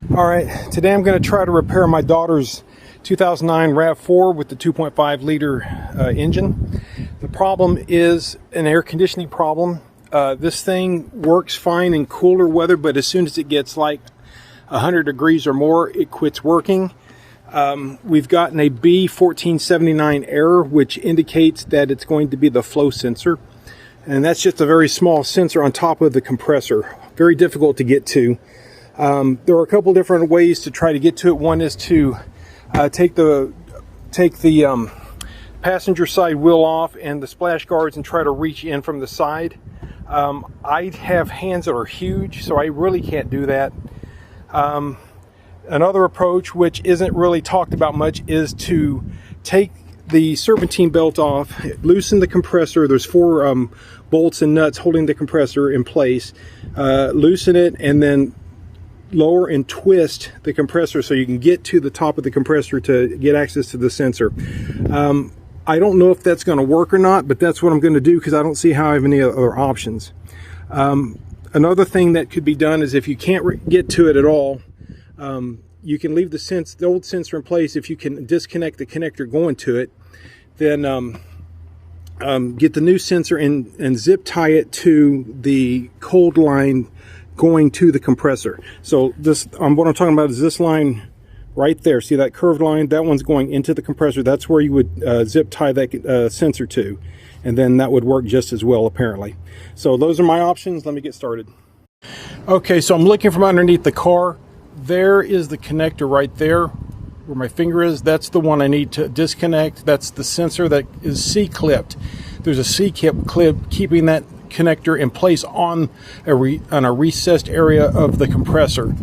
All right, today I'm going to try to repair my daughter's 2009 Rav4 with the 2.5 liter engine. The problem is an air conditioning problem. This thing works fine in cooler weather, but as soon as it gets like 100 degrees or more, it quits working. We've gotten a B1479 error, which indicates that it's going to be the flow sensor. And that's just a very small sensor on top of the compressor. Very difficult to get to. There are a couple different ways to try to get to it. One is to take the passenger side wheel off and the splash guards and try to reach in from the side. I have hands that are huge, so I really can't do that. Another approach, which isn't really talked about much, is to take the serpentine belt off, loosen the compressor. There's 4 bolts and nuts holding the compressor in place. Loosen it and then lower and twist the compressor so you can get to the top of the compressor to get access to the sensor. I don't know if that's going to work or not, but that's what I'm going to do because I don't see how I have any other options. Another thing that could be done is if you can't get to it at all, you can leave the old sensor in place. If you can disconnect the connector going to it, then get the new sensor and zip tie it to the cold line going to the compressor. So this, what I'm talking about is this line right there. See that curved line? That one's going into the compressor. That's where you would zip tie that sensor to, and then that would work just as well apparently. So those are my options. Let me get started. Okay, so I'm looking from underneath the car. There is the connector right there where my finger is. That's the one I need to disconnect. That's the sensor that is C-clipped. There's a C-clip keeping that connector in place on a recessed area of the compressor,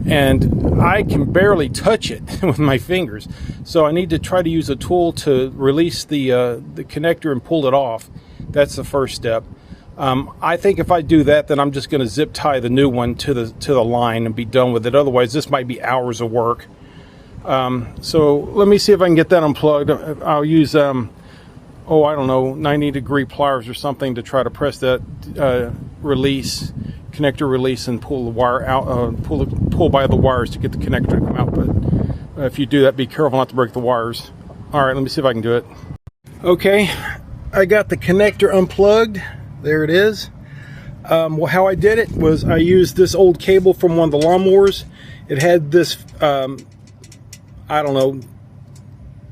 and I can barely touch it with my fingers, so I need to try to use a tool to release the connector and pull it off. That's the first step. I think if I do that, then I'm just going to zip tie the new one to the line and be done with it. Otherwise, this might be hours of work. So let me see if I can get that unplugged. I'll use I don't know, 90-degree pliers or something to try to press that connector release and pull the wire out, pull by the wires to get the connector to come out. But if you do that, be careful not to break the wires. All right, let me see if I can do it. Okay, I got the connector unplugged. There it is. Well, how I did it was I used this old cable from one of the lawnmowers. It had this, I don't know,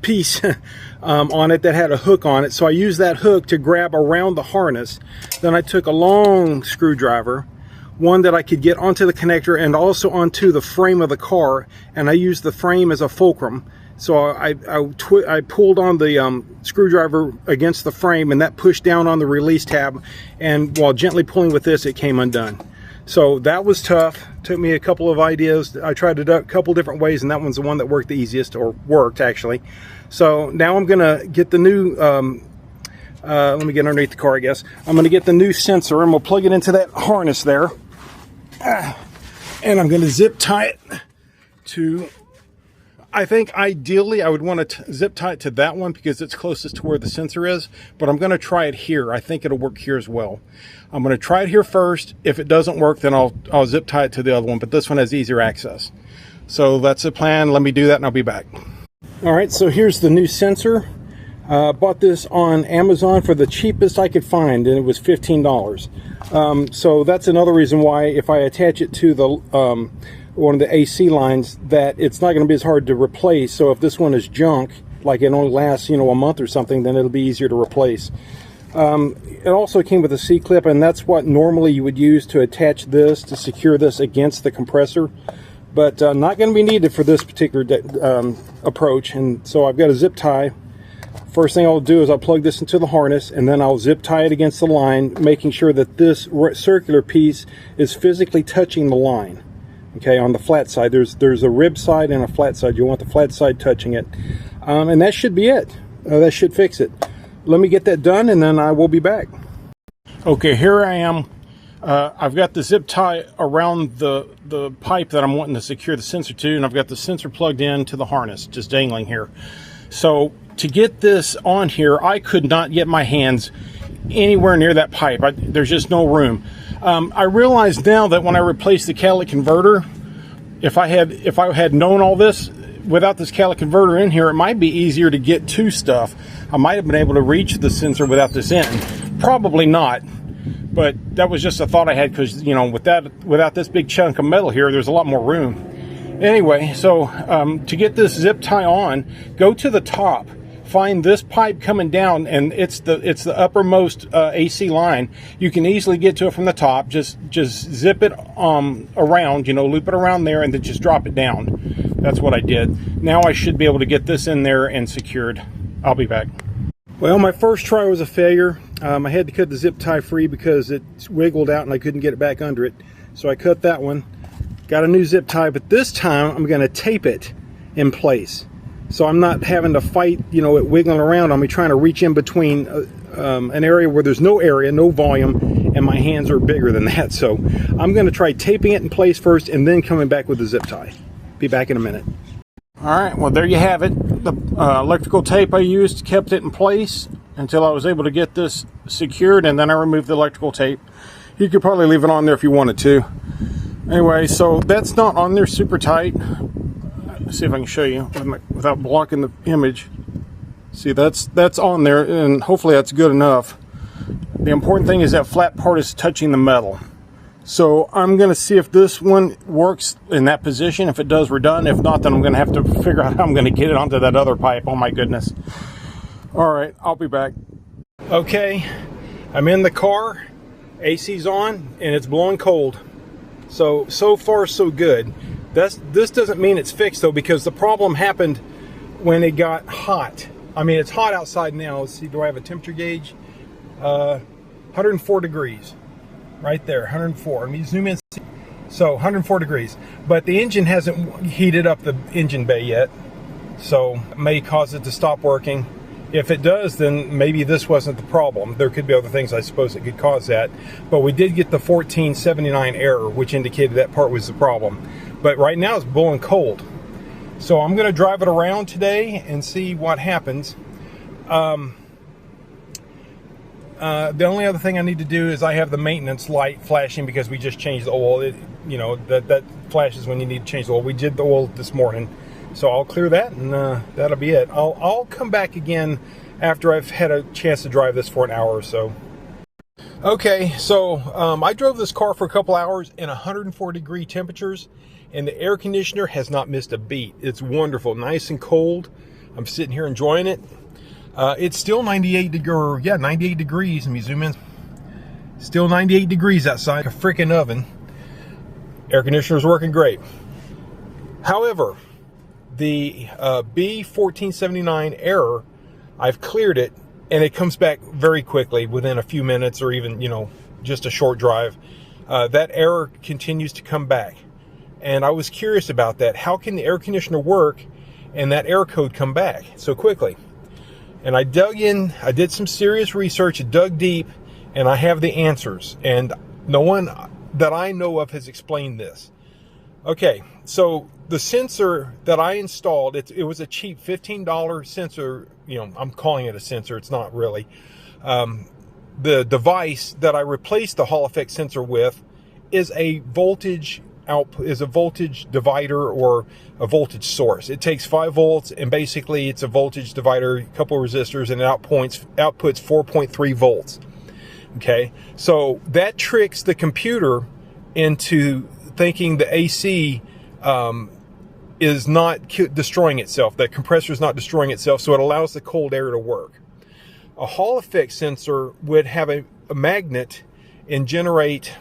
piece on it that had a hook on it, so I used that hook to grab around the harness. Then I took a long screwdriver, one that I could get onto the connector and also onto the frame of the car, and I used the frame as a fulcrum. So I pulled on the screwdriver against the frame, and that pushed down on the release tab, and while gently pulling with this, it came undone. So that was tough. Took me a couple of ideas. I tried it a couple different ways, and that one's the one that worked the easiest, or worked actually. So now I'm gonna get the new, let me get underneath the car, I guess. I'm gonna get the new sensor, and we'll plug it into that harness there. And I'm gonna zip tie it to, I think ideally I would want to zip tie it to that one because it's closest to where the sensor is, but I'm going to try it here. I think it'll work here as well. I'm going to try it here first. If it doesn't work, then I'll zip tie it to the other one, but this one has easier access. So that's the plan. Let me do that and I'll be back. All right, so here's the new sensor. Bought this on Amazon for the cheapest I could find, and it was $15. So that's another reason why if I attach it to the one of the AC lines, that it's not going to be as hard to replace. So if this one is junk, like it only lasts, a month or something, then it'll be easier to replace. It also came with a C-clip, and that's what normally you would use to attach this, to secure this against the compressor, but not going to be needed for this particular approach. And so I've got a zip tie. First thing I'll do is I'll plug this into the harness, and then I'll zip tie it against the line, making sure that this circular piece is physically touching the line. Okay, on the flat side, there's a rib side and a flat side. You want the flat side touching it, and that should be it. That should fix it. Let me get that done, and then I will be back. Okay, here I am. I've got the zip tie around the pipe that I'm wanting to secure the sensor to, and I've got the sensor plugged in to the harness, just dangling here. So to get this on here, I could not get my hands anywhere near that pipe. There's just no room. I realize now that when I replaced the catalytic converter, if I had known all this without this catalytic converter in here, it might be easier to get to stuff. I might have been able to reach the sensor without this in. Probably not, but that was just a thought I had, because, you know, without this big chunk of metal here, there's a lot more room. Anyway, so to get this zip tie on, go to the top, find this pipe coming down, and it's the uppermost AC line. You can easily get to it from the top. Just zip it around, you know, loop it around there, and then just drop it down. That's what I did. Now I should be able to get this in there and secured. I'll be back. Well, my first try was a failure. I had to cut the zip tie free because it wiggled out and I couldn't get it back under it. So I cut that one. Got a new zip tie, but this time I'm going to tape it in place. So I'm not having to fight, you know, it wiggling around on me, trying to reach in between an area where there's no area, no volume, and my hands are bigger than that. So I'm going to try taping it in place first and then coming back with the zip tie. Be back in a minute. All right, well, there you have it. The electrical tape I used kept it in place until I was able to get this secured, and then I removed the electrical tape. You could probably leave it on there if you wanted to. Anyway, so that's not on there super tight. Let's see if I can show you without blocking the image. See, that's on there, and hopefully that's good enough. The important thing is that flat part is touching the metal. So I'm going to see if this one works in that position. If it does, we're done. If not, then I'm going to have to figure out how I'm going to get it onto that other pipe. Oh my goodness. All right, I'll be back. Okay, I'm in the car. AC's on, and it's blowing cold. So far, so good. This doesn't mean it's fixed, though, because the problem happened when it got hot. I mean, it's hot outside now. Let's see, do I have a temperature gauge? 104 degrees. Right there, 104. Let me zoom in. So 104 degrees. But the engine hasn't heated up the engine bay yet. So it may cause it to stop working. If it does, then maybe this wasn't the problem. There could be other things, I suppose, that could cause that. But we did get the 1479 error, which indicated that part was the problem. But right now it's blowing cold. So I'm going to drive it around today and see what happens. The only other thing I need to do is I have the maintenance light flashing because we just changed the oil. You know, that flashes when you need to change the oil. We did the oil this morning. So I'll clear that, and that'll be it. I'll come back again after I've had a chance to drive this for an hour or so. Okay, so I drove this car for a couple hours in 104 degree temperatures, and the air conditioner has not missed a beat. It's wonderful, nice and cold. I'm sitting here enjoying it. It's still 98 degrees. Let me zoom in. Still 98 degrees outside, a freaking oven. Air conditioner's working great. However, the B1479 error, I've cleared it, and it comes back very quickly within a few minutes, or even, you know, just a short drive. That error continues to come back, and I was curious about that. How can the air conditioner work and that error code come back so quickly? And I dug in, I did some serious research, dug deep, and I have the answers. And no one that I know of has explained this. Okay, so the sensor that I installed, it was a cheap $15 sensor. You know, I'm calling it a sensor, it's not really. The device that I replaced the Hall effect sensor with is a voltage output, is a voltage divider or a voltage source. It takes 5 volts, and basically it's a voltage divider, a couple of resistors, and it outputs 4.3 volts. Okay, so that tricks the computer into thinking the AC is not destroying itself, the compressor is not destroying itself, so it allows the cold air to work. A Hall effect sensor would have a magnet and generate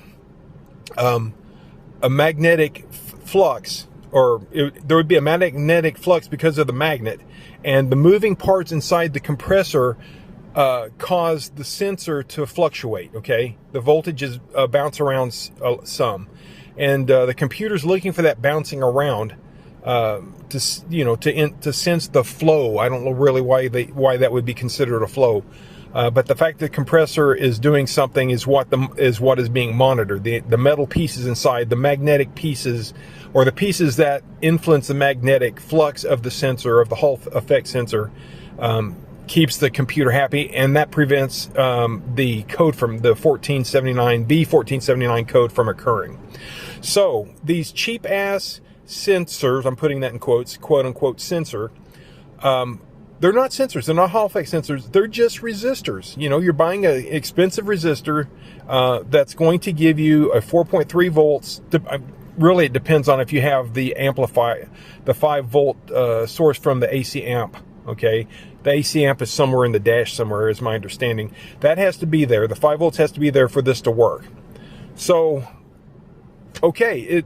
a magnetic flux, or there would be a magnetic flux because of the magnet, and the moving parts inside the compressor cause the sensor to fluctuate. Okay, the voltages bounce around some, and the computer's looking for that bouncing around to sense the flow. I don't know really why that would be considered a flow. But the fact that the compressor is doing something is what is being monitored. The metal pieces inside, the magnetic pieces, or the pieces that influence the magnetic flux of the sensor, of the Hall effect sensor, keeps the computer happy, and that prevents the code from the B1479 code from occurring. So these cheap ass sensors, I'm putting that in quotes, quote unquote sensor, they're not sensors. They're not Hall effect sensors. They're just resistors. You know, you're buying an expensive resistor that's going to give you a 4.3 volts. Really, it depends on if you have the 5 volt source from the AC amp. Okay, the AC amp is somewhere in the dash somewhere, is my understanding. That has to be there. The 5 volts has to be there for this to work. So, okay,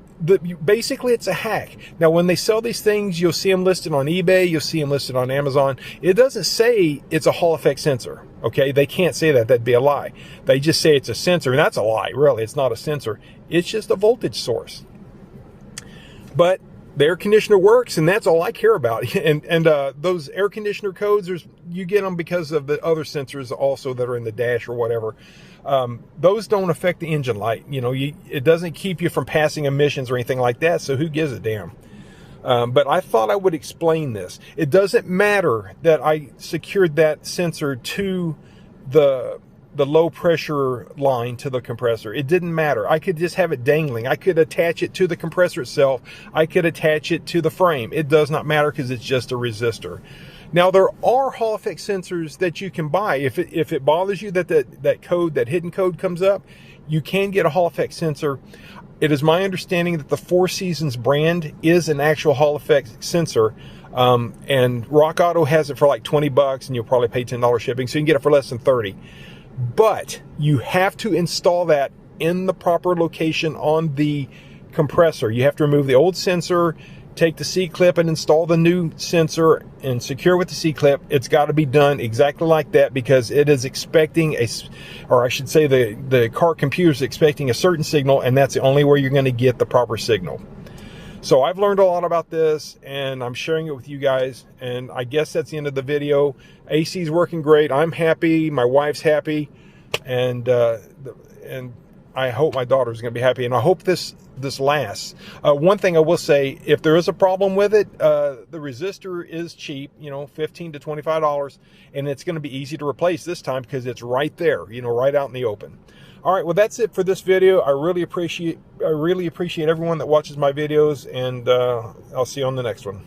basically it's a hack. Now, when they sell these things, you'll see them listed on eBay, you'll see them listed on Amazon. It doesn't say it's a Hall effect sensor, okay? They can't say that. That'd be a lie. They just say it's a sensor, and that's a lie, really. It's not a sensor. It's just a voltage source. But the air conditioner works, and that's all I care about. And those air conditioner codes, you get them because of the other sensors also that are in the dash or whatever. Those don't affect the engine light. You know, it doesn't keep you from passing emissions or anything like that, so who gives a damn? But I thought I would explain this. It doesn't matter that I secured that sensor to the low pressure line to the compressor. It didn't matter. I could just have it dangling. I could attach it to the compressor itself. I could attach it to the frame. It does not matter because it's just a resistor. Now, there are Hall effect sensors that you can buy. If it bothers you that that hidden code comes up, you can get a Hall effect sensor. It is my understanding that the Four Seasons brand is an actual Hall effect sensor. And Rock Auto has it for like 20 bucks, and you'll probably pay $10 shipping, so you can get it for less than 30. But you have to install that in the proper location on the compressor. You have to remove the old sensor, take the C-clip and install the new sensor and secure with the C-clip. It's got to be done exactly like that because it is expecting or I should say the car computer is expecting a certain signal, and that's the only way you're going to get the proper signal. So I've learned a lot about this, and I'm sharing it with you guys, and I guess that's the end of the video. AC is working great. I'm happy. My wife's happy, and I hope my daughter's going to be happy, and I hope this lasts. One thing I will say, if there is a problem with it, the resistor is cheap, you know, $15 to $25, and it's going to be easy to replace this time because it's right there, you know, right out in the open. All right, well, that's it for this video. I really appreciate everyone that watches my videos, and I'll see you on the next one.